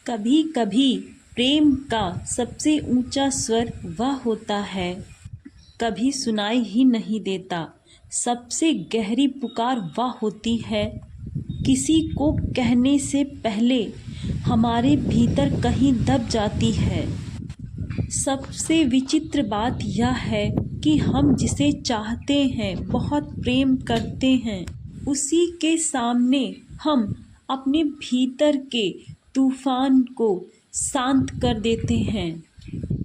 कभी कभी प्रेम का सबसे ऊंचा स्वर वह होता है, कभी सुनाई ही नहीं देता। सबसे गहरी पुकार वह होती है, किसी को कहने से पहले हमारे भीतर कहीं दब जाती है। सबसे विचित्र बात यह है कि हम जिसे चाहते हैं, बहुत प्रेम करते हैं, उसी के सामने हम अपने भीतर के तूफान को शांत कर देते हैं।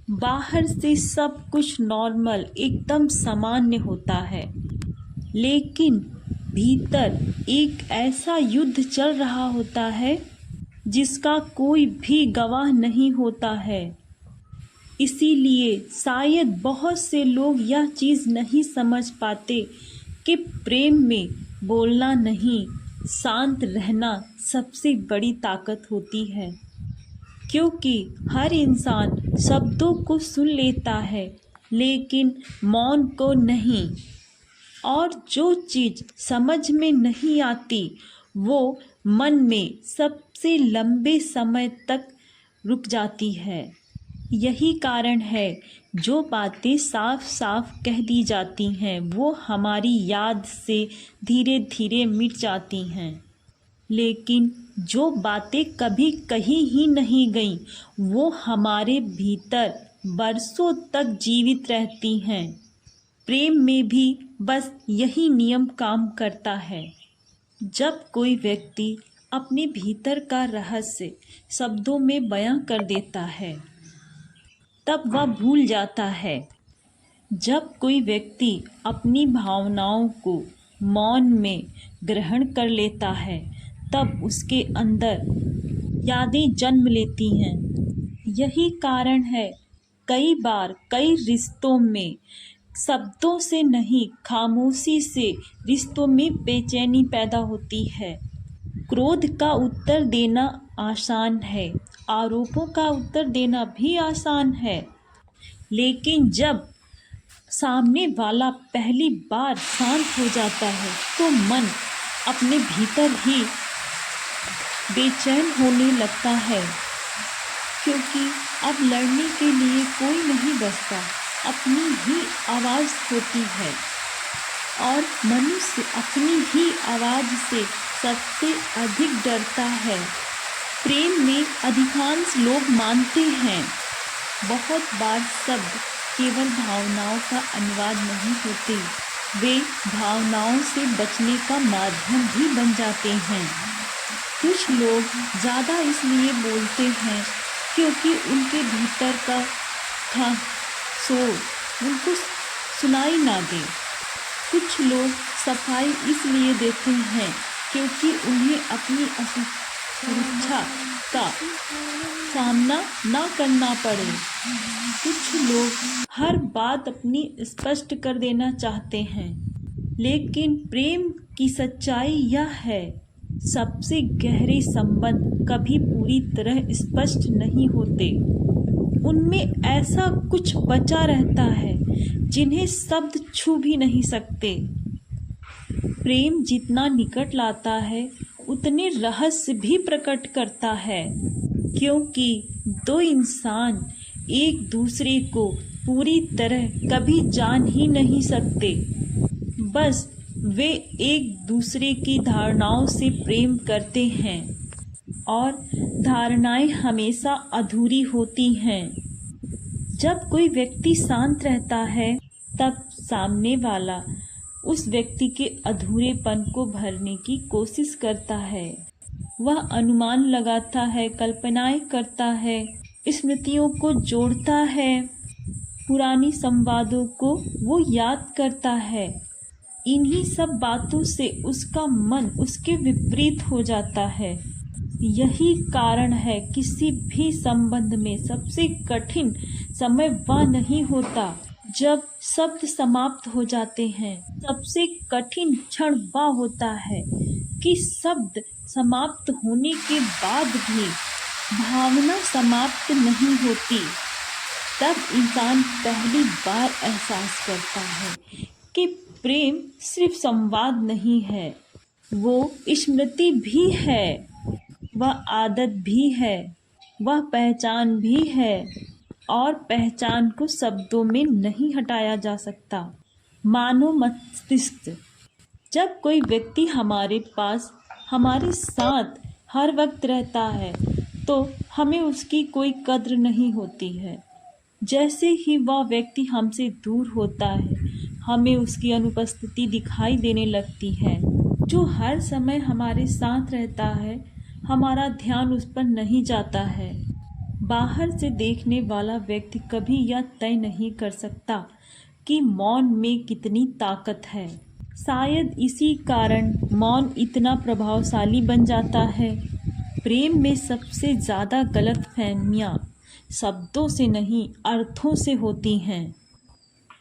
बाहर से सब कुछ नॉर्मल, एकदम सामान्य होता है, लेकिन भीतर एक ऐसा युद्ध चल रहा होता है जिसका कोई भी गवाह नहीं होता है। इसीलिए शायद बहुत से लोग यह चीज़ नहीं समझ पाते कि प्रेम में बोलना नहीं, शांत रहना सबसे बड़ी ताकत होती है। क्योंकि हर इंसान शब्दों को सुन लेता है, लेकिन मौन को नहीं। और जो चीज़ समझ में नहीं आती, वो मन में सबसे लंबे समय तक रुक जाती है। यही कारण है जो बातें साफ साफ कह दी जाती हैं, वो हमारी याद से धीरे धीरे मिट जाती हैं। लेकिन जो बातें कभी कही ही नहीं गईं, वो हमारे भीतर बरसों तक जीवित रहती हैं। प्रेम में भी बस यही नियम काम करता है। जब कोई व्यक्ति अपने भीतर का रहस्य शब्दों में बयां कर देता है, तब वह भूल जाता है। जब कोई व्यक्ति अपनी भावनाओं को मौन में ग्रहण कर लेता है, तब उसके अंदर यादें जन्म लेती हैं। यही कारण है कई बार कई रिश्तों में शब्दों से नहीं, खामोशी से रिश्तों में बेचैनी पैदा होती है। क्रोध का उत्तर देना आसान है, आरोपों का उत्तर देना भी आसान है, लेकिन जब सामने वाला पहली बार शांत हो जाता है, तो मन अपने भीतर ही बेचैन होने लगता है। क्योंकि अब लड़ने के लिए कोई नहीं बचता, अपनी ही आवाज़ होती है, और मनुष्य अपनी ही आवाज़ से सबसे अधिक डरता है। प्रेम में अधिकांश लोग मानते हैं, बहुत बार शब्द केवल भावनाओं का अनुवाद नहीं होते, वे भावनाओं से बचने का माध्यम भी बन जाते हैं। कुछ लोग ज़्यादा इसलिए बोलते हैं क्योंकि उनके भीतर का था शोर उनको सुनाई ना दे। कुछ लोग सफाई इसलिए देते हैं क्योंकि उन्हें अपनी असुरक्षा का सामना ना करना पड़े। कुछ लोग हर बात अपनी स्पष्ट कर देना चाहते हैं, लेकिन प्रेम की सच्चाई यह है, सबसे गहरे संबंध कभी पूरी तरह स्पष्ट नहीं होते। उनमें ऐसा कुछ बचा रहता है जिन्हें शब्द छू भी नहीं सकते। प्रेम जितना निकट लाता है, उतने रहस्य भी प्रकट करता है, क्योंकि दो इंसान एक दूसरे को पूरी तरह कभी जान ही नहीं सकते। बस वे एक दूसरे की धारणाओं से प्रेम करते हैं, और धारणाएं हमेशा अधूरी होती हैं। जब कोई व्यक्ति शांत रहता है, तब सामने वाला उस व्यक्ति के अधूरेपन को भरने की कोशिश करता है। वह अनुमान लगाता है, कल्पनाएं करता है, स्मृतियों को जोड़ता है, पुरानी संवादों को वो याद करता है। इन्हीं सब बातों से उसका मन उसके विपरीत हो जाता है। यही कारण है किसी भी संबंध में सबसे कठिन समय वह नहीं होता जब शब्द समाप्त हो जाते हैं, सबसे कठिन क्षण वह होता है कि शब्द समाप्त होने के बाद भी भावना समाप्त नहीं होती। तब इंसान पहली बार एहसास करता है कि प्रेम सिर्फ संवाद नहीं है, वो स्मृति भी है, वह आदत भी है, वह पहचान भी है और पहचान को शब्दों में नहीं हटाया जा सकता। मानव मस्तिष्क। जब कोई व्यक्ति हमारे पास हमारे साथ हर वक्त रहता है तो हमें उसकी कोई कद्र नहीं होती है। जैसे ही वह व्यक्ति हमसे दूर होता है हमें उसकी अनुपस्थिति दिखाई देने लगती है। जो हर समय हमारे साथ रहता है हमारा ध्यान उस पर नहीं जाता है। बाहर से देखने वाला व्यक्ति कभी यह तय नहीं कर सकता कि मौन में कितनी ताकत है। शायद इसी कारण मौन इतना प्रभावशाली बन जाता है। प्रेम में सबसे ज़्यादा गलतफहमियाँ शब्दों से नहीं अर्थों से होती हैं।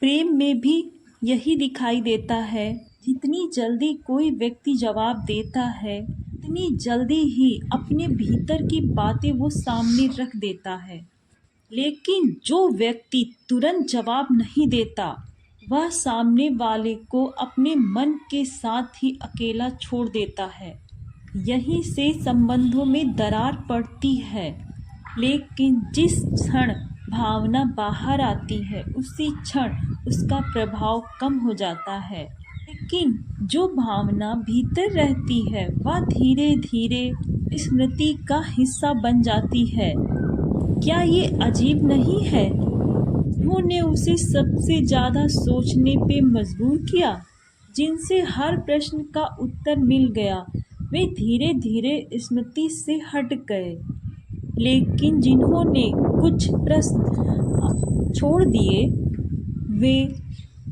प्रेम में भी यही दिखाई देता है। जितनी जल्दी कोई व्यक्ति जवाब देता है उतनी जल्दी ही अपने भीतर की बातें वो सामने रख देता है। लेकिन जो व्यक्ति तुरंत जवाब नहीं देता वह सामने वाले को अपने मन के साथ ही अकेला छोड़ देता है। यहीं से संबंधों में दरार पड़ती है। लेकिन जिस क्षण भावना बाहर आती है उसी क्षण उसका प्रभाव कम हो जाता है। लेकिन जो भावना भीतर रहती है वह धीरे धीरे स्मृति का हिस्सा बन जाती है। क्या ये अजीब नहीं है? उन्होंने उसे सबसे ज़्यादा सोचने पे मजबूर किया। जिनसे हर प्रश्न का उत्तर मिल गया वे धीरे धीरे स्मृति से हट गए। लेकिन जिन्होंने कुछ प्रश्न छोड़ दिए वे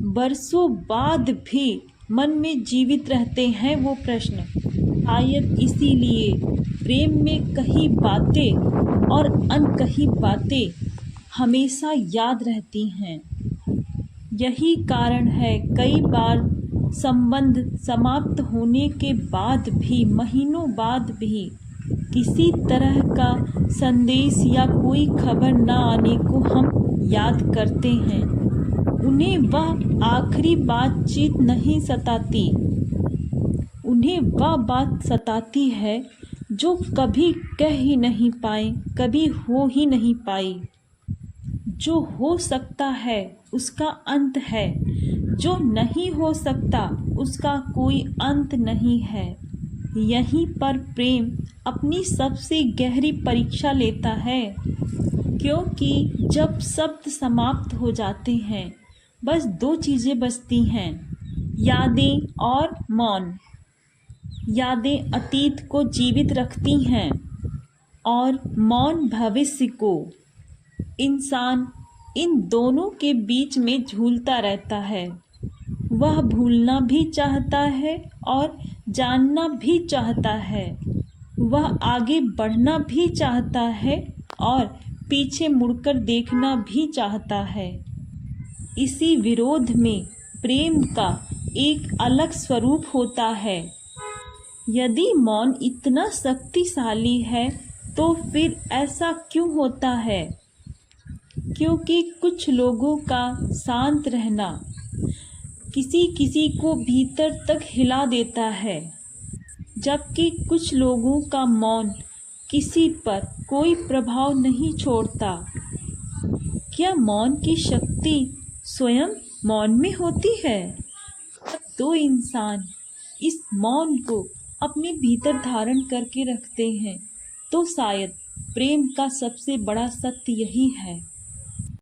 बरसों बाद भी मन में जीवित रहते हैं वो प्रश्न। शायद इसीलिए प्रेम में कही बातें और अनकही बातें हमेशा याद रहती हैं। यही कारण है कई बार संबंध समाप्त होने के बाद भी महीनों बाद भी किसी तरह का संदेश या कोई खबर न आने को हम याद करते हैं। उन्हें वह आखिरी बातचीत नहीं सताती। उन्हें वह बात सताती है जो कभी कह ही नहीं पाए, कभी हो ही नहीं पाई। जो हो सकता है उसका अंत है, जो नहीं हो सकता उसका कोई अंत नहीं है। यहीं पर प्रेम अपनी सबसे गहरी परीक्षा लेता है। क्योंकि जब शब्द समाप्त हो जाते हैं बस दो चीज़ें बचती हैं, यादें और मौन। यादें अतीत को जीवित रखती हैं और मौन भविष्य को। इंसान इन दोनों के बीच में झूलता रहता है। वह भूलना भी चाहता है और जानना भी चाहता है। वह आगे बढ़ना भी चाहता है और पीछे मुड़कर देखना भी चाहता है। इसी विरोध में प्रेम का एक अलग स्वरूप होता है। यदि मौन इतना शक्तिशाली है तो फिर ऐसा क्यों होता है? क्योंकि कुछ लोगों का शांत रहना किसी किसी को भीतर तक हिला देता है, जबकि कुछ लोगों का मौन किसी पर कोई प्रभाव नहीं छोड़ता। क्या मौन की शक्ति स्वयं मौन में होती है? दो इंसान इस मौन को अपने भीतर धारण करके रखते हैं तो शायद प्रेम का सबसे बड़ा सत्य यही है।